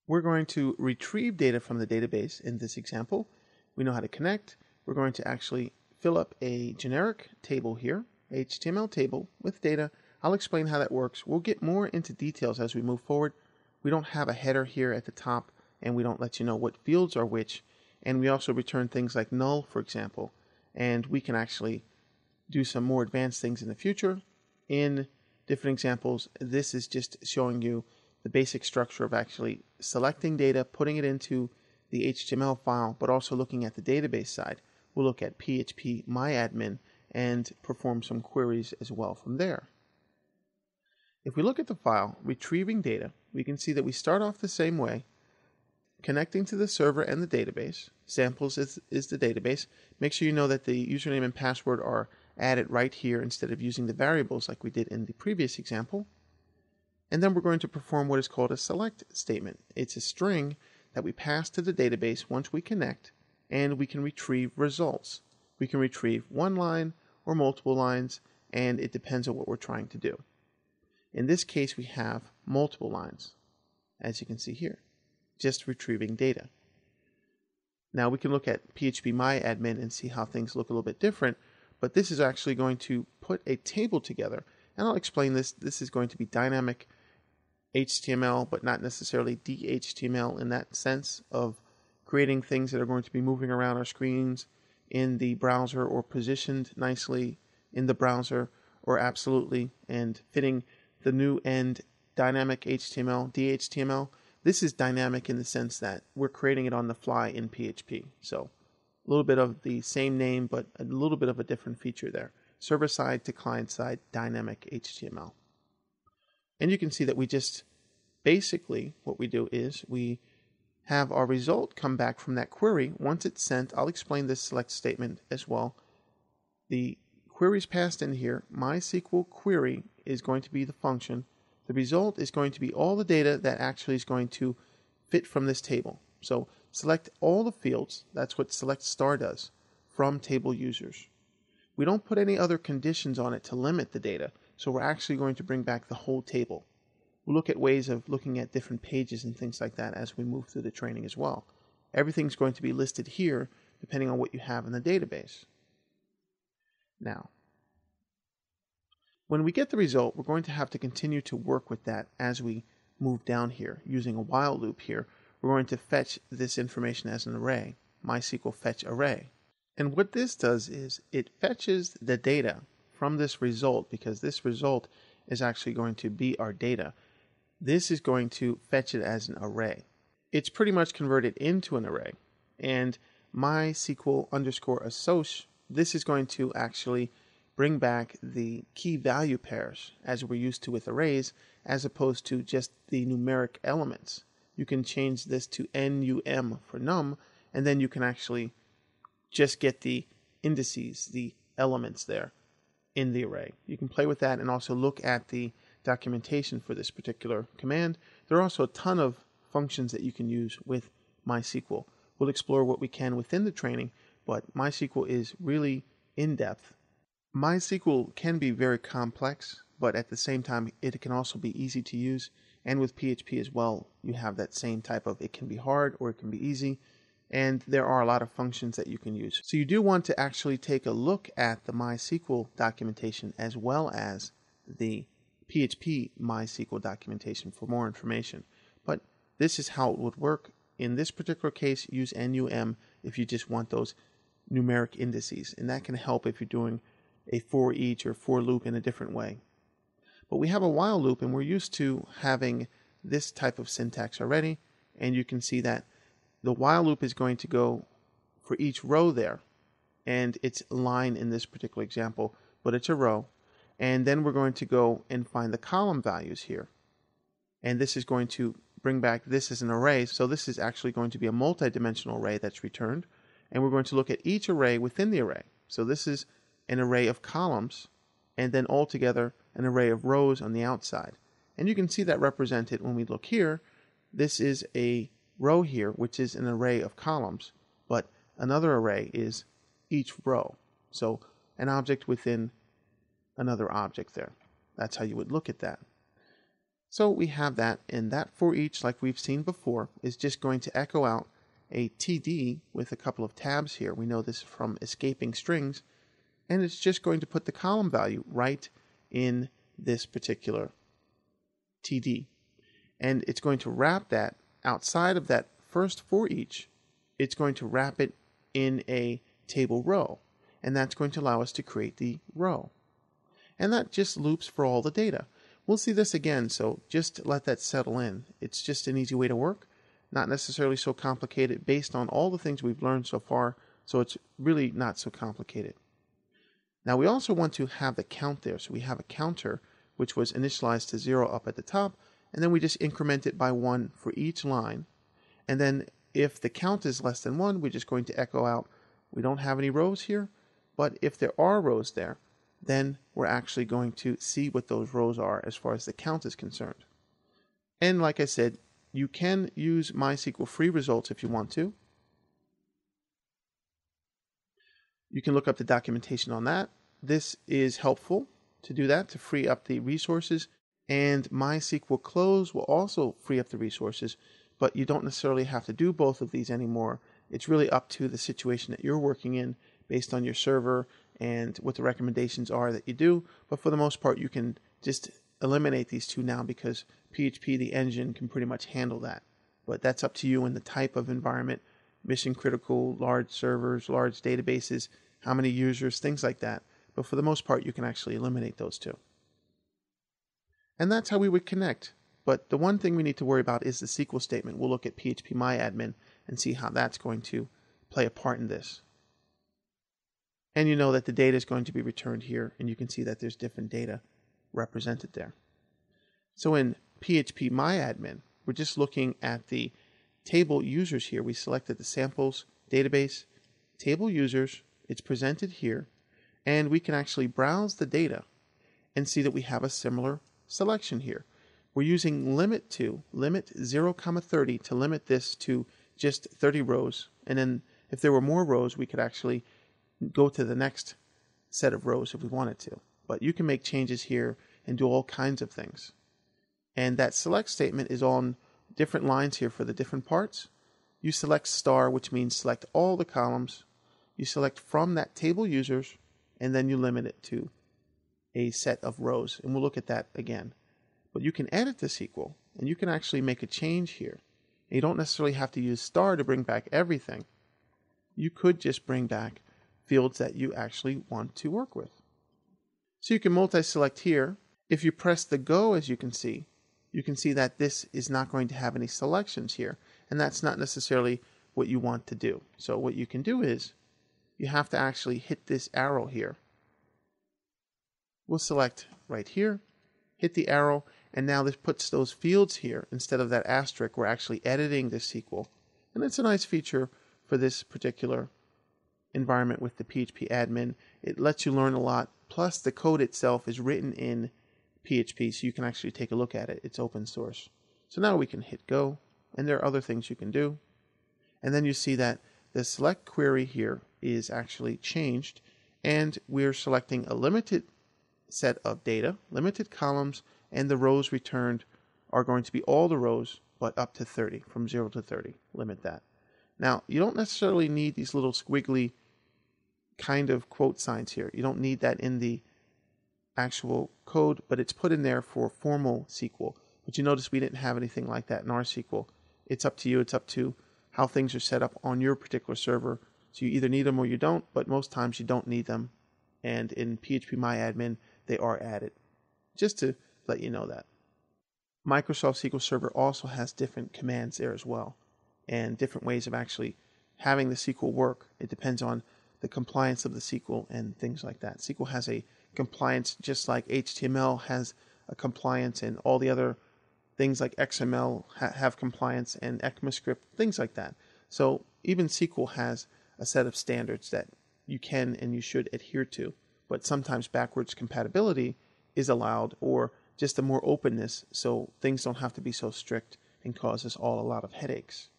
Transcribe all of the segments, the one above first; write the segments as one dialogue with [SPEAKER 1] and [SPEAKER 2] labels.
[SPEAKER 1] We're going to retrieve data from the database in this example. We know how to connect. We're going to actually fill up a generic table here, HTML table with data. I'll explain how that works. We'll get more into details as we move forward. We don't have a header here at the top, and we don't let you know what fields are which. And we also return things like null, for example. And we can actually do some more advanced things in the future. In different examples, this is just showing you the basic structure of actually selecting data, putting it into the HTML file, but also looking at the database side. We'll look at PHP MyAdmin and perform some queries as well from there. If we look at the file, retrieving data, we can see that we start off the same way, connecting to the server and the database. Samples is the database. Make sure you know that the username and password are added right here instead of using the variables like we did in the previous example. And then we're going to perform what is called a select statement. It's a string that we pass to the database once we connect, and we can retrieve results. We can retrieve one line or multiple lines, and it depends on what we're trying to do. In this case, we have multiple lines, as you can see here, just retrieving data. Now we can look at PHP MyAdmin and see how things look a little bit different, but this is actually going to put a table together. And I'll explain this. This is going to be dynamic HTML, but not necessarily DHTML in that sense of creating things that are going to be moving around our screens in the browser or positioned nicely in the browser or absolutely and fitting the new end dynamic HTML, DHTML. This is dynamic in the sense that we're creating it on the fly in PHP. So a little bit of the same name, but a little bit of a different feature there. Server-side to client-side dynamic HTML. And you can see that we just basically what we do is we have our result come back from that query. Once it's sent, I'll explain this select statement as well. The query is passed in here. MySQL query is going to be the function. The result is going to be all the data that actually is going to fit from this table. So select all the fields. That's what select star does from table users. We don't put any other conditions on it to limit the data, so we're actually going to bring back the whole table. We'll look at ways of looking at different pages and things like that as we move through the training as well. Everything's going to be listed here depending on what you have in the database. Now, when we get the result, we're going to have to continue to work with that as we move down here. Using a while loop here, we're going to fetch this information as an array, MySQL fetch array. And what this does is it fetches the data from this result, because this result is actually going to be our data. This is going to fetch it as an array. It's pretty much converted into an array. And MySQL underscore assoc, this is going to actually bring back the key value pairs as we're used to with arrays, as opposed to just the numeric elements. You can change this to NUM for num, and then you can actually just get the indices, the elements there in the array. You can play with that and also look at the documentation for this particular command. There are also a ton of functions that you can use with MySQL. We'll explore what we can within the training, but MySQL is really in-depth. MySQL can be very complex, but at the same time, it can also be easy to use. And with PHP as well, you have that same type of, it can be hard or it can be easy. And there are a lot of functions that you can use. So you do want to actually take a look at the MySQL documentation as well as the PHP MySQL documentation for more information. But this is how it would work. In this particular case, use NUM if you just want those numeric indices. And that can help if you're doing a for each or for loop in a different way. But we have a while loop, and we're used to having this type of syntax already. And you can see that the while loop is going to go for each row there, and it's a line in this particular example, but it's a row. And then we're going to go and find the column values here. And this is going to bring back this as an array. So this is actually going to be a multi-dimensional array that's returned. And we're going to look at each array within the array. So this is an array of columns, and then altogether an array of rows on the outside. And you can see that represented when we look here. This is a row here, which is an array of columns, but another array is each row. So an object within another object there. That's how you would look at that. So we have that, and that for each, like we've seen before, is just going to echo out a TD with a couple of tabs here. We know this from escaping strings, and it's just going to put the column value right in this particular TD. And it's going to wrap that outside of that first for each. It's going to wrap it in a table row, and that's going to allow us to create the row. And that just loops for all the data. We'll see this again, so just let that settle in. It's just an easy way to work, not necessarily so complicated based on all the things we've learned so far, so it's really not so complicated. Now we also want to have the count there, so we have a counter which was initialized to 0 up at the top, and then we just increment it by 1 for each line. And then if the count is less than 1, we're just going to echo out, we don't have any rows here, but if there are rows there, then we're actually going to see what those rows are as far as the count is concerned. And like I said, you can use MySQL free results if you want to. You can look up the documentation on that. This is helpful to do that, to free up the resources. And MySQL Close will also free up the resources, but you don't necessarily have to do both of these anymore. It's really up to the situation that you're working in based on your server and what the recommendations are that you do. But for the most part, you can just eliminate these two now because PHP, the engine, can pretty much handle that. But that's up to you and the type of environment, mission critical, large servers, large databases, how many users, things like that. But for the most part, you can actually eliminate those two. And that's how we would connect. But the one thing we need to worry about is the SQL statement. We'll look at phpMyAdmin and see how that's going to play a part in this. And you know that the data is going to be returned here, and you can see that there's different data represented there. So in phpMyAdmin, we're just looking at the table users here. We selected the samples database, table users, it's presented here, and we can actually browse the data and see that we have a similar selection here. We're using limit 0, 30 to limit this to just 30 rows, and then if there were more rows, we could actually go to the next set of rows if we wanted to. But you can make changes here and do all kinds of things. And that select statement is on different lines here for the different parts. You select star, which means select all the columns. You select from that table users, and then you limit it to a set of rows. And we'll look at that again. But you can edit the SQL, and you can actually make a change here. And you don't necessarily have to use star to bring back everything. You could just bring back fields that you actually want to work with. So you can multi-select here. If you press the go, as you can see that this is not going to have any selections here, and that's not necessarily what you want to do. So what you can do is you have to actually hit this arrow here. We'll select right here, hit the arrow, and now this puts those fields here. Instead of that asterisk, we're actually editing this SQL. And it's a nice feature for this particular environment with the PHP admin. It lets you learn a lot. Plus, the code itself is written in PHP, so you can actually take a look at it. It's open source. So now we can hit go, and there are other things you can do. And then you see that the select query here is actually changed, and we're selecting a limited set of data, limited columns, and the rows returned are going to be all the rows, but up to 30, from 0 to 30. Limit that. Now, you don't necessarily need these little squiggly kind of quote signs here. You don't need that in the actual code, but it's put in there for formal SQL. But you notice we didn't have anything like that in our SQL. It's up to you. It's up to how things are set up on your particular server. So you either need them or you don't, but most times you don't need them. And in phpMyAdmin, they are added. Just to let you know that. Microsoft SQL Server also has different commands there as well, and different ways of actually having the SQL work. It depends on the compliance of the SQL and things like that. SQL has a compliance just like HTML has a compliance, and all the other things like XML have compliance, and ECMAScript, things like that. So even SQL has a set of standards that you can and you should adhere to, but sometimes backwards compatibility is allowed, or just a more openness so things don't have to be so strict and cause us all a lot of headaches.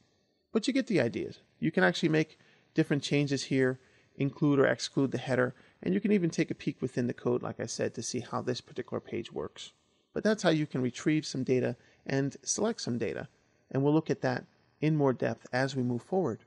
[SPEAKER 1] But you get the ideas. You can actually make different changes here, include or exclude the header, and you can even take a peek within the code, like I said, to see how this particular page works. but that's how you can retrieve some data and select some data. And we'll look at that in more depth as we move forward.